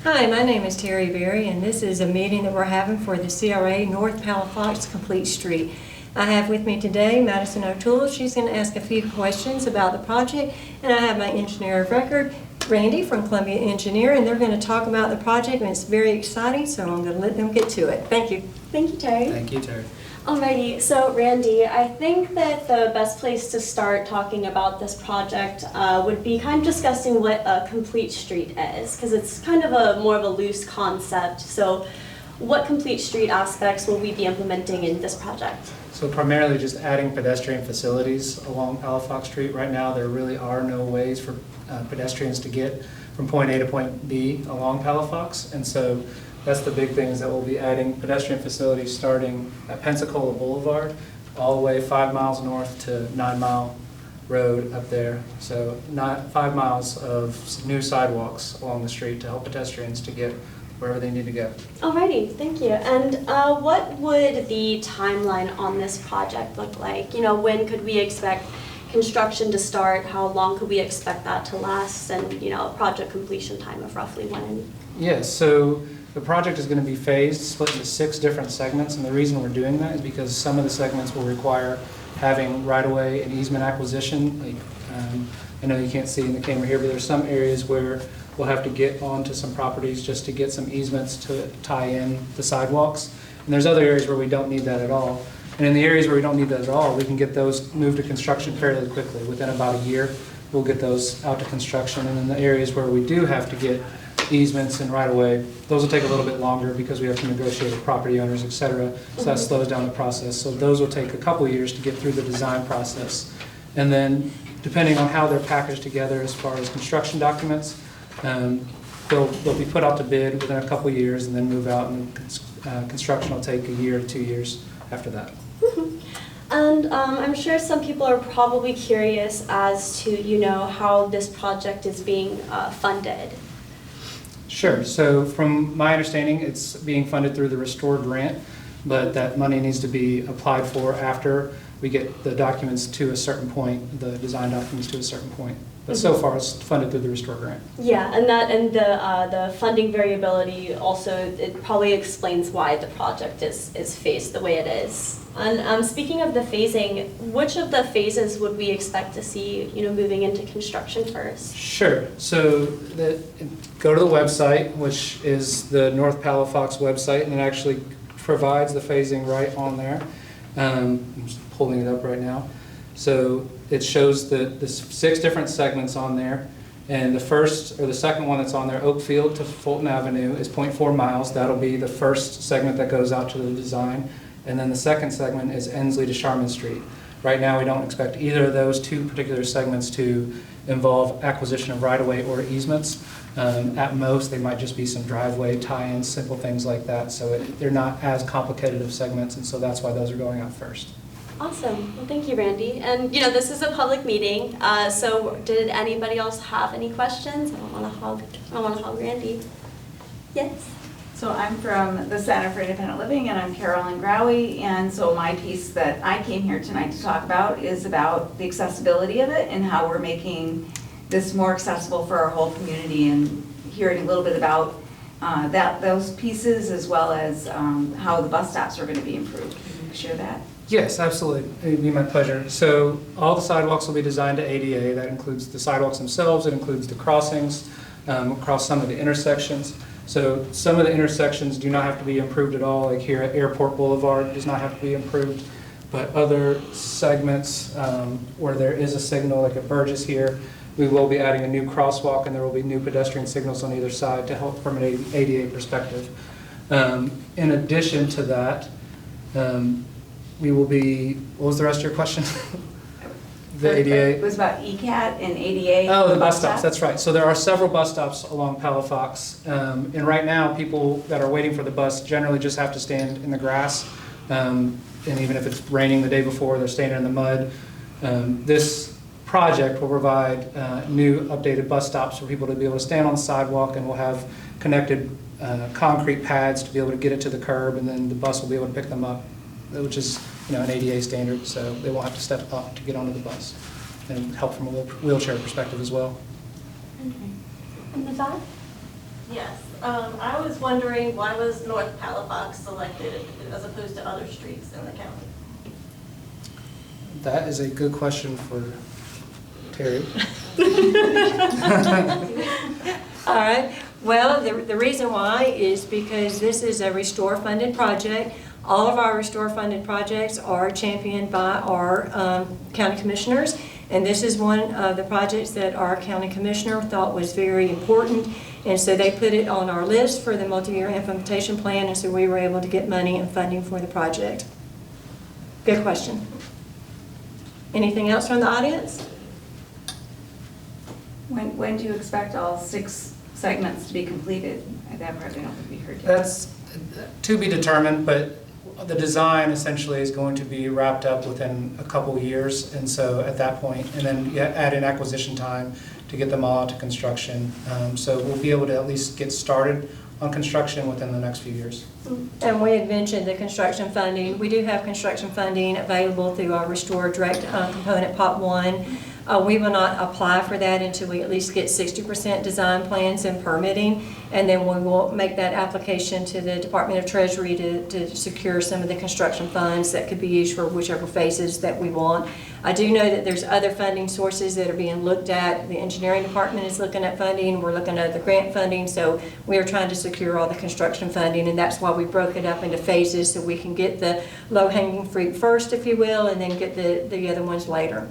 Hi, my name is Terry Berry, and this is a meeting that we're having for the CRA North Palafox Complete Street. I have with me today Madison O'Toole. She's going to ask a few questions about the project, and I have my engineer of record, Randy from Columbia Engineer, and they're going to talk about the project, and it's very exciting, so I'm going to let them get to it. Thank you. Thank you, Terry. Thank you, Terry. Alrighty, so Randy, I think that the best place to start talking about this project would be kind of discussing what a complete street is, because it's kind of more of a loose concept. So what complete street aspects will we be implementing in this project? So primarily just adding pedestrian facilities along Palafox Street. Right now there really are no ways for pedestrians to get from point A to point B along Palafox, and so that's the big thing, is that we'll be adding pedestrian facilities starting at Pensacola Boulevard all the way 5 miles north to 9 Mile Road up there. So 5 miles of new sidewalks along the street to help pedestrians to get wherever they need to go. Alrighty, thank you. And what would the timeline on this project look like? You know, when could we expect construction to start? How long could we expect that to last? And, you know, a project completion time of roughly when? Yes, so the project is going to be phased, split into 6 different segments, and the reason we're doing that is because some of the segments will require having right-of-way and easement acquisition. Like, I know you can't see in the camera here, but there's some areas where we'll have to get onto some properties just to get some easements to tie in the sidewalks. And there's other areas where we don't need that at all. And in the areas where we don't need that at all, we can get those moved to construction fairly quickly. Within about a year, we'll get those out to construction. And in the areas where we do have to get easements and right-of-way, those will take a little bit longer because we have to negotiate with property owners, et cetera. So that slows down the process. So those will take a couple years to get through the design process. And then, depending on how they're packaged together as far as construction documents, they'll be put out to bid within a couple years and then move out, and construction will take a year to 2 years after that. And I'm sure some people are probably curious as to, you know, how this project is being funded. Sure. So from my understanding, it's being funded through the Restore grant, but that money needs to be applied for after we get the documents to a certain point, the design documents to a certain point. But so far, it's funded through the Restore grant. Yeah, and the funding variability also, it probably explains why the project is phased the way it is. And speaking of the phasing, which of the phases would we expect to see, you know, moving into construction first? Sure. So go to the website, which is the North Palafox website, and it actually provides the phasing right on there. I'm just pulling it up right now. So it shows the 6 different segments on there, and the first or the second one that's on there, Oakfield to Fulton Avenue, is 0.4 miles. That'll be the first segment that goes out to the design, and then the second segment is Ensley to Charmin Street. Right now, we don't expect either of those 2 particular segments to involve acquisition of right-of-way or easements. At most, they might just be some driveway tie-ins, simple things like that. So they're not as complicated of segments, and so that's why those are going out first. Awesome. Well, thank you, Randy. And, you know, this is a public meeting, so did anybody else have any questions? I don't want to hog Randy. Yes? So I'm from the Center for Independent Living, and I'm Carolyn Growie, and so my piece that I came here tonight to talk about is about the accessibility of it and how we're making this more accessible for our whole community, and hearing a little bit about those pieces, as well as how the bus stops are going to be improved. Can you share that? Yes, absolutely. It'd be my pleasure. So all the sidewalks will be designed to ADA. That includes the sidewalks themselves. It includes the crossings across some of the intersections. So some of the intersections do not have to be improved at all, like here at Airport Boulevard does not have to be improved. But other segments where there is a signal, like at Burgess here, we will be adding a new crosswalk, and there will be new pedestrian signals on either side to help from an ADA perspective. In addition to that, we will be, what was the rest of your question? The ADA? It was about ECAT and ADA. Oh, the bus stops, that's right. So there are several bus stops along Palafox. And right now, people that are waiting for the bus generally just have to stand in the grass. And even if it's raining the day before, they're standing in the mud. This project will provide new updated bus stops for people to be able to stand on the sidewalk, and we'll have connected concrete pads to be able to get it to the curb, and then the bus will be able to pick them up, which is, you know, an ADA standard, so they won't have to step up to get onto the bus, and help from a wheelchair perspective as well. Okay. And Navad? Yes. I was wondering, why was North Palafox selected as opposed to other streets in the county? That is a good question for Terry. All right, well, the reason why is because this is a restore-funded project. All of our restore-funded projects are championed by our county commissioners, and this is one of the projects that our county commissioner thought was very important, and so they put it on our list for the multi-year implementation plan, and so we were able to get money and funding for the project. Good question. Anything else from the audience? When do you expect all 6 segments to be completed? I don't think we heard yet. That's to be determined, but the design essentially is going to be wrapped up within a couple years, and so at that point, and then add in acquisition time to get them all to construction. So we'll be able to at least get started on construction within the next few years. And we had mentioned the construction funding. We do have construction funding available through our Restore Direct component, Pot 1. We will not apply for that until we at least get 60% design plans and permitting, and then we will make that application to the Department of Treasury to secure some of the construction funds that could be used for whichever phases that we want. I do know that there's other funding sources that are being looked at. The engineering department is looking at funding. We're looking at the grant funding, so we are trying to secure all the construction funding, and that's why we broke it up into phases so we can get the low-hanging fruit first, if you will, and then get the other ones later.